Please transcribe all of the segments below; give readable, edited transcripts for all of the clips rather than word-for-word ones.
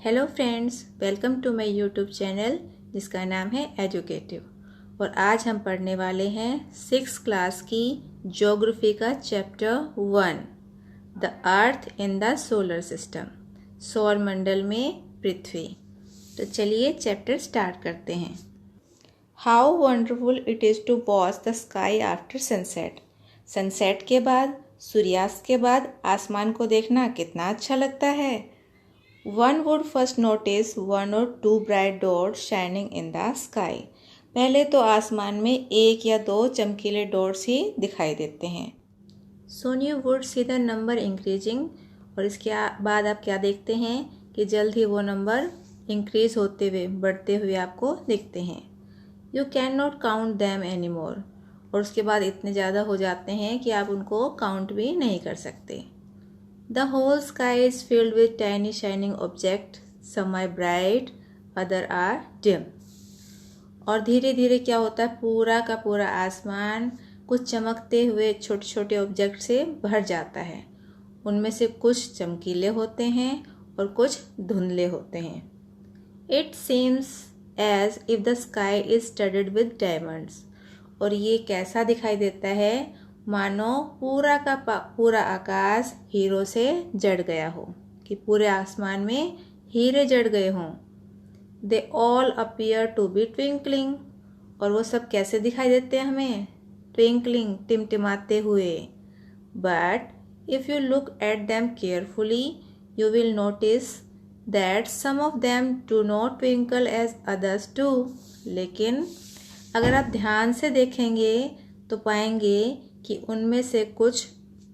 Hello friends, welcome to my YouTube channel जिसका नाम है एजुकेटिव। और आज हम पढ़ने वाले हैं 6th क्लास की ज्योग्राफी का chapter 1, the earth in the solar system, सौर मंडल में पृथ्वी। तो चलिए चैप्टर स्टार्ट करते हैं। How wonderful it is to watch the sky after sunset. Sunset के बाद, सूर्यास्त के बाद आसमान को देखना कितना अच्छा लगता है। One would first notice one or two bright dots shining in the sky. पहले तो आसमान में एक या दो चमकीले डॉट्स ही दिखाई देते हैं। Soon you would see the number increasing, और इसके बाद आप क्या देखते हैं कि जल्द ही वो नंबर इंक्रीज होते हुए, बढ़ते हुए आपको दिखते हैं। You cannot count them anymore, और उसके बाद इतने ज़्यादा हो जाते हैं कि आप उनको काउंट भी नहीं कर सकते। The whole sky is filled with tiny shining objects. Some are bright, other are dim. और धीरे धीरे क्या होता है, पूरा का पूरा आसमान कुछ चमकते हुए छोटे छोटे ऑब्जेक्ट से भर जाता है। उनमें से कुछ चमकीले होते हैं और कुछ धुंधले होते हैं। It seems as if the sky is studded with diamonds. और ये कैसा दिखाई देता है, मानो पूरा का पूरा आकाश हीरो से जड़ गया हो, कि पूरे आसमान में हीरे जड़ गए हों। They all appear to be twinkling, और वो सब कैसे दिखाई देते हैं हमें, ट्विंकलिंग, टिमटिमाते हुए। But if you look at them carefully you will notice that some of them do not twinkle as others do. लेकिन अगर आप ध्यान से देखेंगे तो पाएंगे कि उनमें से कुछ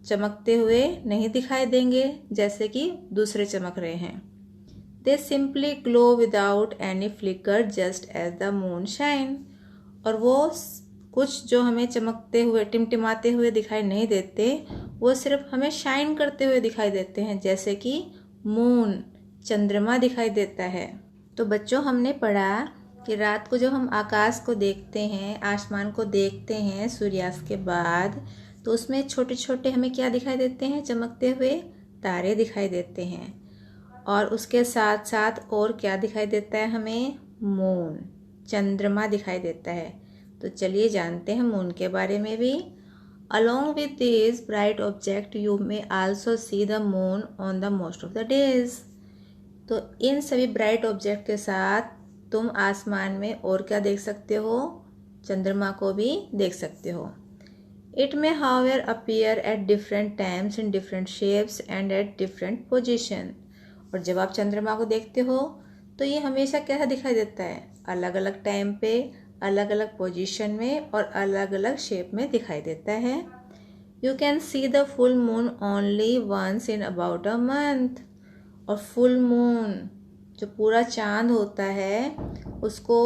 चमकते हुए नहीं दिखाई देंगे जैसे कि दूसरे चमक रहे हैं। They simply glow without any flicker just as the moon shine. और वो कुछ जो हमें चमकते हुए, टिमटिमाते हुए दिखाई नहीं देते, वो सिर्फ हमें शाइन करते हुए दिखाई देते हैं, जैसे कि मून, चंद्रमा दिखाई देता है। तो बच्चों, हमने पढ़ा कि रात को जब हम आकाश को देखते हैं, आसमान को देखते हैं सूर्यास्त के बाद, तो उसमें छोटे छोटे हमें क्या दिखाई देते हैं, चमकते हुए तारे दिखाई देते हैं। और उसके साथ साथ और क्या दिखाई देता है हमें, मून, चंद्रमा दिखाई देता है। तो चलिए जानते हैं मून के बारे में भी। Along with these bright objects, you may also see the moon on the most of the days. तो इन सभी ब्राइट ऑब्जेक्ट के साथ तुम आसमान में और क्या देख सकते हो, चंद्रमा को भी देख सकते हो। It may however appear at different times in different shapes and at different position. और जब आप चंद्रमा को देखते हो तो ये हमेशा कैसा दिखाई देता है, अलग अलग टाइम पे, अलग अलग पोजीशन में और अलग अलग शेप में दिखाई देता है। You can see the full moon only once in about a month. और फुल मून, जो पूरा चांद होता है, उसको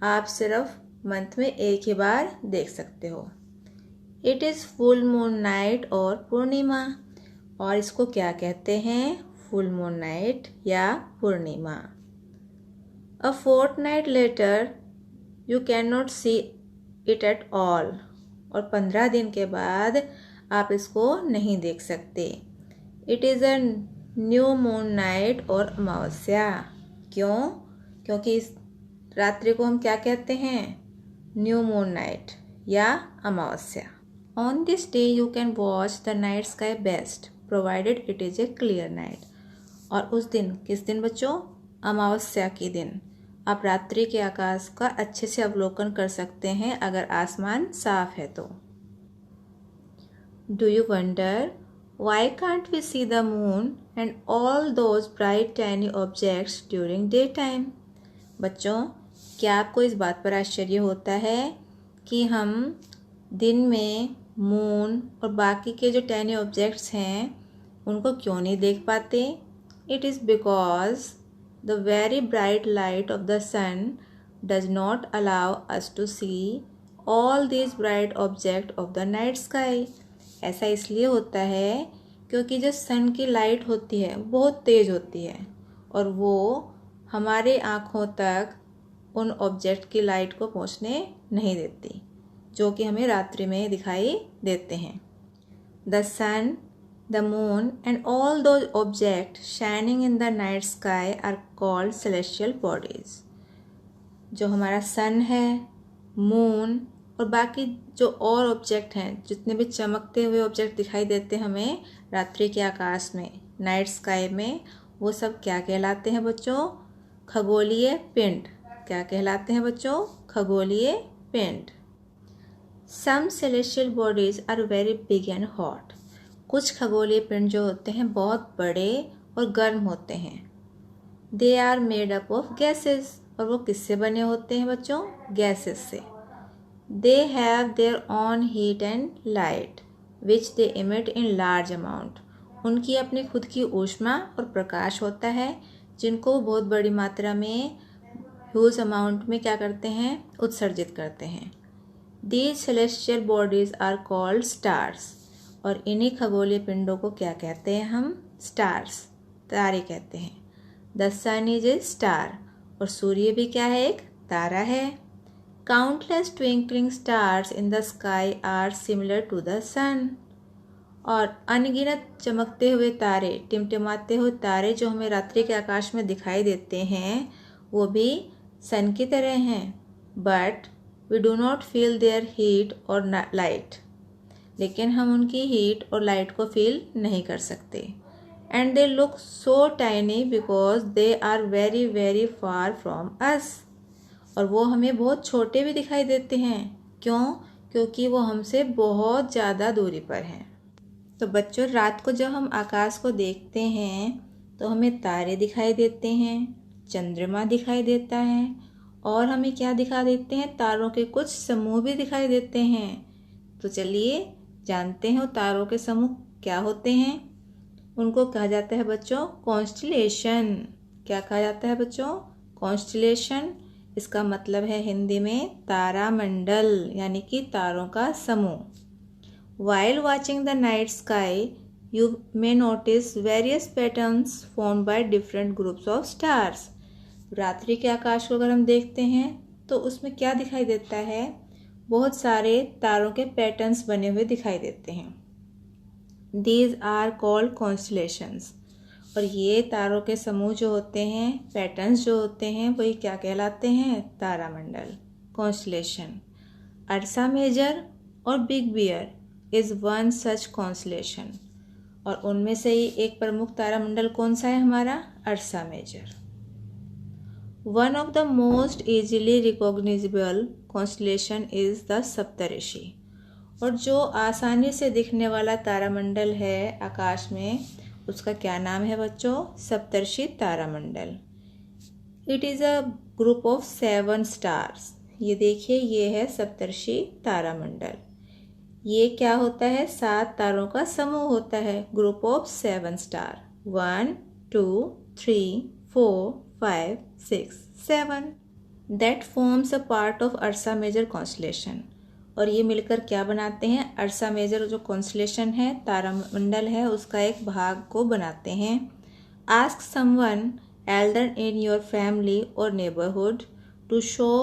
आप सिर्फ मंथ में एक ही बार देख सकते हो। It is full moon night और पूर्णिमा। और इसको क्या कहते हैं, फुल मून नाइट या पूर्णिमा। A fortnight later you cannot नॉट सी इट एट ऑल। और 15 दिन के बाद आप इसको नहीं देख सकते। It is a new moon night और अमावस्या। क्यों? क्योंकि इस रात्रि को हम क्या कहते हैं, न्यू मून नाइट या अमावस्या। On this day you can watch the night sky best provided it is a clear night. और उस दिन, किस दिन बच्चों, अमावस्या के दिन आप रात्रि के आकाश का अच्छे से अवलोकन कर सकते हैं अगर आसमान साफ है तो। Do you wonder why can't we see the moon and all those bright tiny objects during daytime? बच्चों, क्या आपको इस बात पर आश्चर्य होता है कि हम दिन में मून और बाकी के जो टैनी ऑब्जेक्ट्स हैं उनको क्यों नहीं देख पाते? It is because the very bright light of the sun does not allow us to see all these bright objects of the night sky. ऐसा इसलिए होता है क्योंकि जो सन की लाइट होती है बहुत तेज़ होती है और वो हमारे आँखों तक उन ऑब्जेक्ट की लाइट को पहुँचने नहीं देती, जो कि हमें रात्रि में दिखाई देते हैं। The sun the moon and all those objects shining in the night sky are called celestial bodies. जो हमारा सन है, मून और बाकी जो और ऑब्जेक्ट हैं, जितने भी चमकते हुए ऑब्जेक्ट दिखाई देते हैं हमें रात्रि के आकाश में, नाइट स्काई में, वो सब क्या कहलाते हैं बच्चों? खगोलीय पिंड। क्या कहलाते हैं बच्चों? खगोलीय पिंड। Some celestial bodies are very big and hot. कुछ खगोलीय पिंड जो होते हैं बहुत बड़े और गर्म होते हैं। They are made up of gases. और वो किससे बने होते हैं बच्चों? गैसेस से। They have their own heat and light, which they emit in large amount. उनकी अपनी खुद की ऊष्मा और प्रकाश होता है, जिनको बहुत बड़ी मात्रा में, ह्यूज अमाउंट में क्या करते हैं? उत्सर्जित करते हैं। These celestial bodies are called stars. और इन्हीं खगोलीय पिंडों को क्या कहते हैं हम? स्टार्स, तारे कहते हैं। The sun is a star. और सूर्य भी क्या है? एक तारा है। Countless twinkling stars in the sky are similar to the sun. और अनगिनत चमकते हुए तारे, टिमटिमाते हुए तारे जो हमें रात्रि के आकाश में दिखाई देते हैं, वो भी सन की तरह हैं। But we do not feel their heat or light. लेकिन हम उनकी हीट और लाइट को फील नहीं कर सकते। And they look so tiny because they are very very far from us. और वो हमें बहुत छोटे भी दिखाई देते हैं। क्यों? क्योंकि वो हमसे बहुत ज़्यादा दूरी पर हैं। तो बच्चों, रात को जब हम आकाश को देखते हैं तो हमें तारे दिखाई देते हैं, चंद्रमा दिखाई देता है, और हमें क्या दिखा देते हैं? तारों के कुछ समूह भी दिखाई देते हैं। तो चलिए जानते हैं वो तारों के समूह क्या होते हैं। उनको कहा जाता है बच्चों कॉन्स्टलेशन। क्या कहा जाता है बच्चों? कॉन्स्टलेशन। इसका मतलब है हिंदी में तारामंडल, यानी कि तारों का समूह। While watching the night sky, you may notice various patterns formed by different groups of stars. रात्रि के आकाश को अगर हम देखते हैं तो उसमें क्या दिखाई देता है? बहुत सारे तारों के पैटर्न्स बने हुए दिखाई देते हैं। These are called constellations. और ये तारों के समूह जो होते हैं, पैटर्न्स जो होते हैं, वही क्या कहलाते हैं? तारामंडल, कॉन्स्टलेशन। अर्सा मेजर और big bear is one such constellation. और उनमें से ही एक प्रमुख तारामंडल कौन सा है हमारा? Ursa Major. One of the most easily recognizable constellation is the Saptarishi. और जो आसानी से दिखने वाला तारामंडल है आकाश में, उसका क्या नाम है बच्चों? सप्तऋषि तारामंडल। It is a group of 7 stars. ये देखिए, ये है सप्तऋषि तारामंडल। ये क्या होता है? 7 तारों का समूह होता है, group of 7 star. 1 2 3 4 5 6 7 that forms a part of Ursa Major constellation. और ये मिलकर क्या बनाते हैं? अर्सा मेजर जो कॉन्स्टलेशन है, तारामंडल है, उसका एक भाग को बनाते हैं। Ask someone elder in your family or neighborhood to show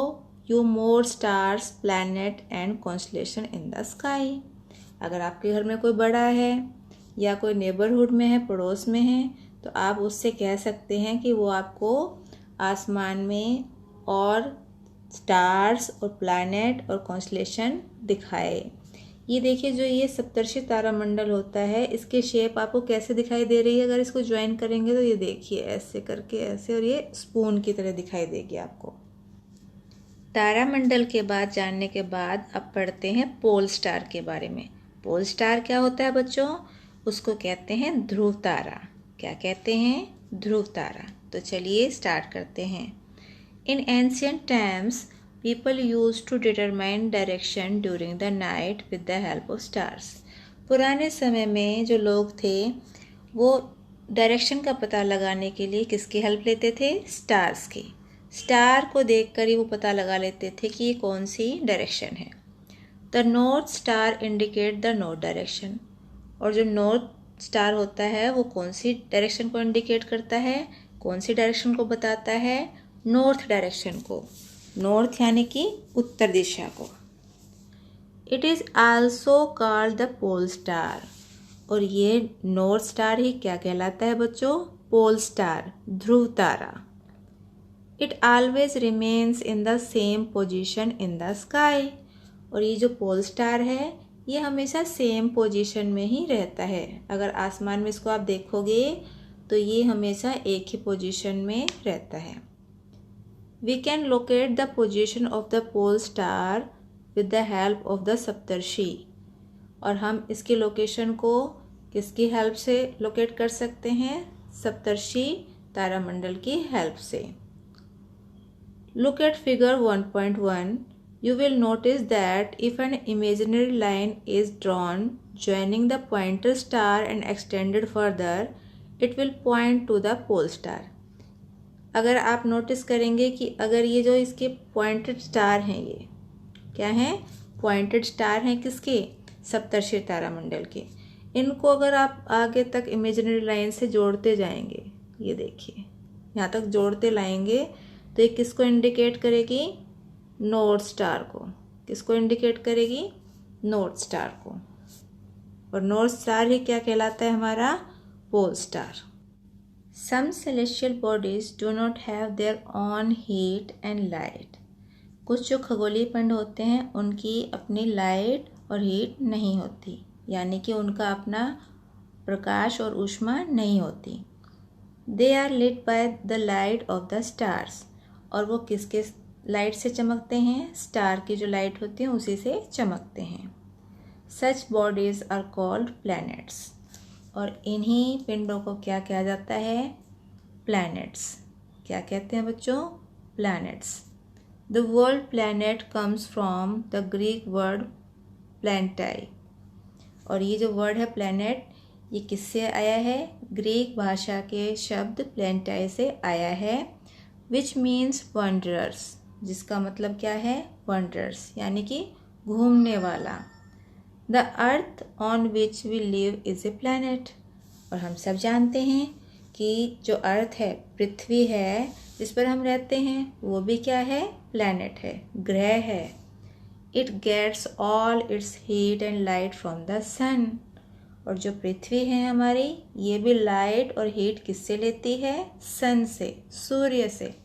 you more stars, planet and constellation in the sky. अगर आपके घर में कोई बड़ा है या कोई नेबरहुड में है, पड़ोस में है, तो आप उससे कह सकते हैं कि वो आपको आसमान में और स्टार्स और प्लैनेट और कॉन्स्टलेशन दिखाए। ये देखिए, जो ये सप्तऋषि तारामंडल होता है, इसकी शेप आपको कैसे दिखाई दे रही है? अगर इसको ज्वाइन करेंगे तो ये देखिए ऐसे करके ऐसे, और ये स्पून की तरह दिखाई देगी आपको। तारामंडल के बाद जानने के बाद अब पढ़ते हैं पोल स्टार के बारे में। पोल स्टार क्या होता है बच्चों? उसको कहते हैं ध्रुव तारा। क्या कहते हैं? ध्रुव तारा। तो चलिए स्टार्ट करते हैं। In ancient times people use to determine direction during the night with the help of stars. पुराने समय में जो लोग थे वो डायरेक्शन का पता लगाने के लिए किसकी हेल्प लेते थे? स्टार्स की। स्टार को देखकर ही वो पता लगा लेते थे कि ये कौन सी डायरेक्शन है। The north star indicate the north direction. और जो नॉर्थ स्टार होता है वो कौन सी डायरेक्शन को इंडिकेट करता है? कौन सी डायरेक्शन को बताता है? नॉर्थ डायरेक्शन को। नॉर्थ यानी कि उत्तर दिशा को। It is also called the pole star. और ये नॉर्थ स्टार ही क्या कहलाता है बच्चों? पोल स्टार, ध्रुव तारा। It always remains in the same position in the sky. और ये जो पोल स्टार है ये हमेशा सेम पोजीशन में ही रहता है। अगर आसमान में इसको आप देखोगे तो ये हमेशा एक ही पोजीशन में रहता है। We can locate the position of the pole star with the help of the Saptarishi. और हम इसकी लोकेशन को किसकी हेल्प से लोकेट कर सकते हैं? सप्तर्षि तारामंडल की हेल्प से। Look at figure 1.1. You will notice that if an imaginary line is drawn joining the pointer star and extended further, it will point to the pole star. अगर आप नोटिस करेंगे कि अगर ये जो इसके पॉइंटेड स्टार हैं, ये क्या हैं? पॉइंटेड स्टार हैं किसके? सप्तर्षि तारामंडल के। इनको अगर आप आगे तक इमेजिनरी लाइन से जोड़ते जाएंगे, ये देखिए यहाँ तक जोड़ते लाएंगे तो ये किसको इंडिकेट करेगी? नॉर्थ स्टार को। किसको इंडिकेट करेगी? नॉर्थ स्टार को। और नॉर्थ स्टार ही क्या कहलाता है? हमारा pole star. Some celestial bodies do not have their own heat and light. कुछ जो खगोलीय पिंड होते हैं उनकी अपनी लाइट और हीट नहीं होती, यानी कि उनका अपना प्रकाश और ऊष्मा नहीं होती। They are lit by the light of the stars. और वो किसके लाइट से चमकते हैं? स्टार की जो लाइट होती है उसी से चमकते हैं। सच बॉडीज आर कॉल्ड प्लैनेट्स। और इन्हीं पिंडों को क्या कहा जाता है? प्लैनेट्स। क्या कहते हैं बच्चों? Planets. The word planet comes from the Greek word planetai. और ये जो वर्ड है प्लैनेट, ये किससे आया है? ग्रीक भाषा के शब्द प्लैंटाई से आया है, विच मीन्स वंडरर्स, जिसका मतलब क्या है? वंडर्स, यानी कि घूमने वाला। The earth on which we live is a planet. और हम सब जानते हैं कि जो अर्थ है, पृथ्वी है जिस पर हम रहते हैं, वो भी क्या है? प्लैनेट है, ग्रह है। It gets all its heat and light from the sun. और जो पृथ्वी है हमारी, ये भी लाइट और हीट किससे लेती है? सन से, सूर्य से।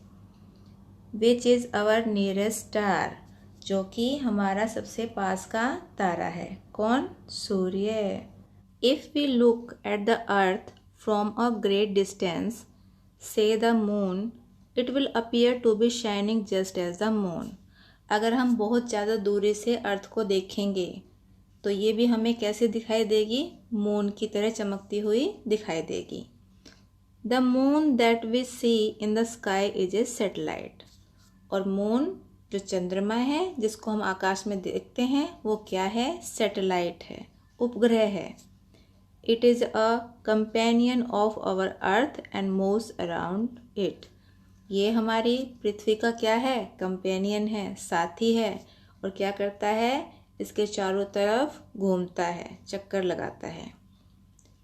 Which is our nearest star, जो कि हमारा सबसे पास का तारा है। कौन? सूर्य। If we look at the earth from a great distance, say the moon, it will appear to be shining just as the moon. अगर हम बहुत ज़्यादा दूरी से अर्थ को देखेंगे तो ये भी हमें कैसे दिखाई देगी? मून की तरह चमकती हुई दिखाई देगी। The moon that we see in the sky is a satellite. और मून जो चंद्रमा है जिसको हम आकाश में देखते हैं, वो क्या है? सैटेलाइट है, उपग्रह है। It is a companion of our earth and moves around it. ये हमारी पृथ्वी का क्या है? कंपेनियन है, साथी है। और क्या करता है? इसके चारों तरफ घूमता है, चक्कर लगाता है।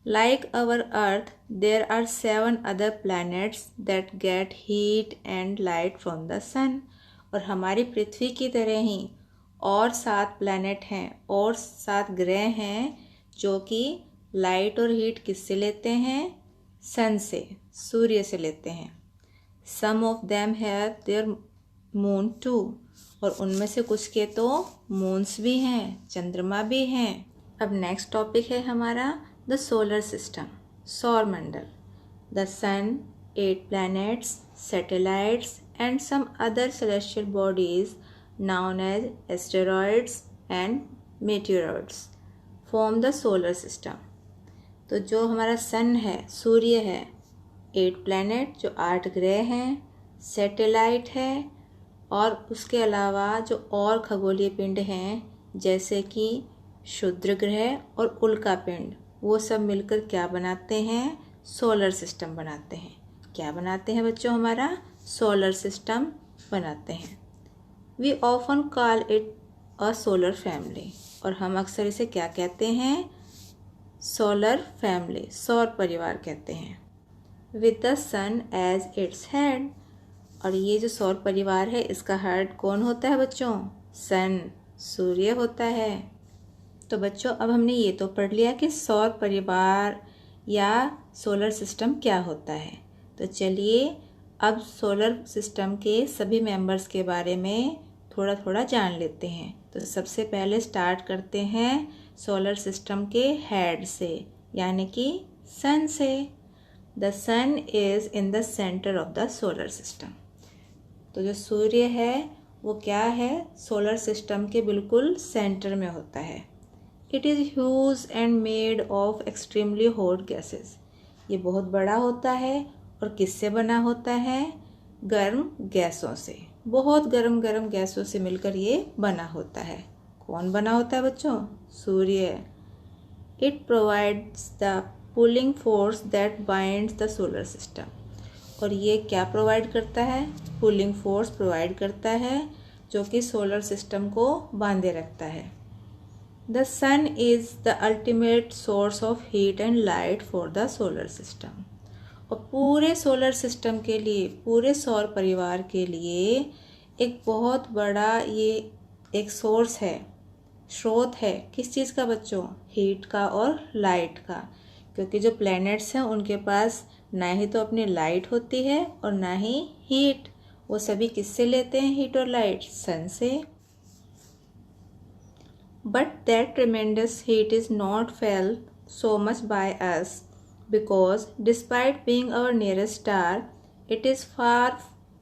Like our earth, there are 7 other planets that get heat and light from the sun. और हमारी पृथ्वी की तरह ही और 7 प्लैनेट हैं और 7 ग्रह हैं जो कि लाइट और हीट किससे लेते हैं? सन से, सूर्य से लेते हैं। Some of them have their moon too. और उनमें से कुछ के तो मून्स भी हैं, चंद्रमा भी हैं। अब नेक्स्ट टॉपिक है हमारा द सोलर सिस्टम, सौर मंडल। The sun, 8 planets, satellites and some other celestial bodies known as asteroids and meteoroids form the solar system. तो जो हमारा सन है, सूर्य है, 8 प्लैनेट जो 8 ग्रह हैं, सैटेलाइट है, और उसके अलावा जो और खगोलीय पिंड हैं जैसे कि क्षुद्र ग्रह और उल्का पिंड, वो सब मिलकर क्या बनाते हैं? सोलर सिस्टम बनाते हैं। क्या बनाते हैं बच्चों? हमारा सोलर सिस्टम बनाते हैं। We often call it a solar family. और हम अक्सर इसे क्या कहते हैं? सोलर फैमिली, सौर परिवार कहते हैं। With the sun as its head. और ये जो सौर परिवार है, इसका हेड कौन होता है बच्चों? सन, सूर्य होता है। तो बच्चों अब हमने ये तो पढ़ लिया कि सौर परिवार या सोलर सिस्टम क्या होता है। तो चलिए अब सोलर सिस्टम के सभी मेंबर्स के बारे में थोड़ा थोड़ा जान लेते हैं। तो सबसे पहले स्टार्ट करते हैं सोलर सिस्टम के हेड से, यानी कि सन से। The sun is in the centre of the solar system. तो जो सूर्य है वो क्या है, सोलर सिस्टम के बिल्कुल सेंटर में होता है। It is huge and made of extremely hot gases. ये बहुत बड़ा होता है और किससे बना होता है, गर्म गैसों से। बहुत गर्म गर्म गैसों से मिलकर ये बना होता है। कौन बना होता है बच्चों, सूर्य। It provides the pulling force that binds the solar system. और ये क्या प्रोवाइड करता है, पुलिंग फोर्स प्रोवाइड करता है जो कि सोलर सिस्टम को बांधे रखता है। The sun is the ultimate source of heat and light for the solar system. और पूरे सोलर सिस्टम के लिए, पूरे सौर परिवार के लिए एक बहुत बड़ा ये एक सोर्स है, स्रोत है। किस चीज़ का बच्चों, हीट का और लाइट का। क्योंकि जो प्लैनेट्स हैं उनके पास ना ही तो अपनी लाइट होती है और ना ही हीट। वो सभी किससे लेते हैं हीट और लाइट, सन से। But that tremendous heat is not felt so much by us because despite being our nearest star, it is far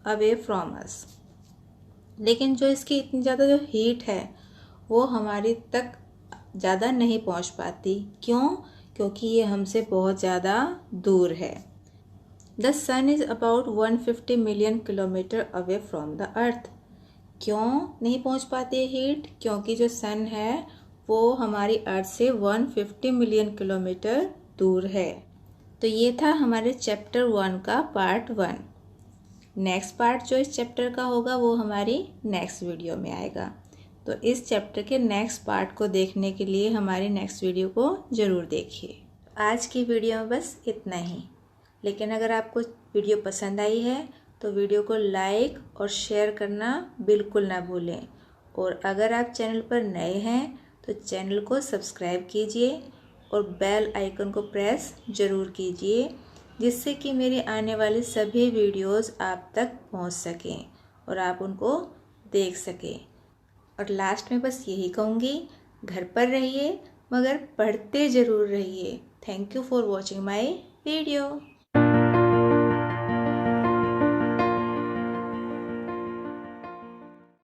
away from us. लेकिन जो इसकी इतनी ज़्यादा जो हीट है वो हमारी तक ज़्यादा नहीं पहुंच पाती। क्यों, क्योंकि ये हमसे बहुत ज़्यादा दूर है। The sun is about 150 million kilometer away from the earth. क्यों नहीं पहुंच पाती है हीट, क्योंकि जो सन है वो हमारी अर्थ से 150 मिलियन किलोमीटर दूर है। तो ये था हमारे चैप्टर 1 का पार्ट 1। नेक्स्ट पार्ट जो इस चैप्टर का होगा वो हमारी नेक्स्ट वीडियो में आएगा। तो इस चैप्टर के नेक्स्ट पार्ट को देखने के लिए हमारी नेक्स्ट वीडियो को ज़रूर देखिए। आज की वीडियो में बस इतना ही, लेकिन अगर आपको वीडियो पसंद आई है तो वीडियो को लाइक और शेयर करना बिल्कुल ना भूलें। और अगर आप चैनल पर नए हैं तो चैनल को सब्सक्राइब कीजिए और बेल आइकन को प्रेस ज़रूर कीजिए, जिससे कि मेरी आने वाली सभी वीडियोस आप तक पहुंच सकें और आप उनको देख सकें। और लास्ट में बस यही कहूँगी, घर पर रहिए मगर पढ़ते ज़रूर रहिए। Thank you for watching my video.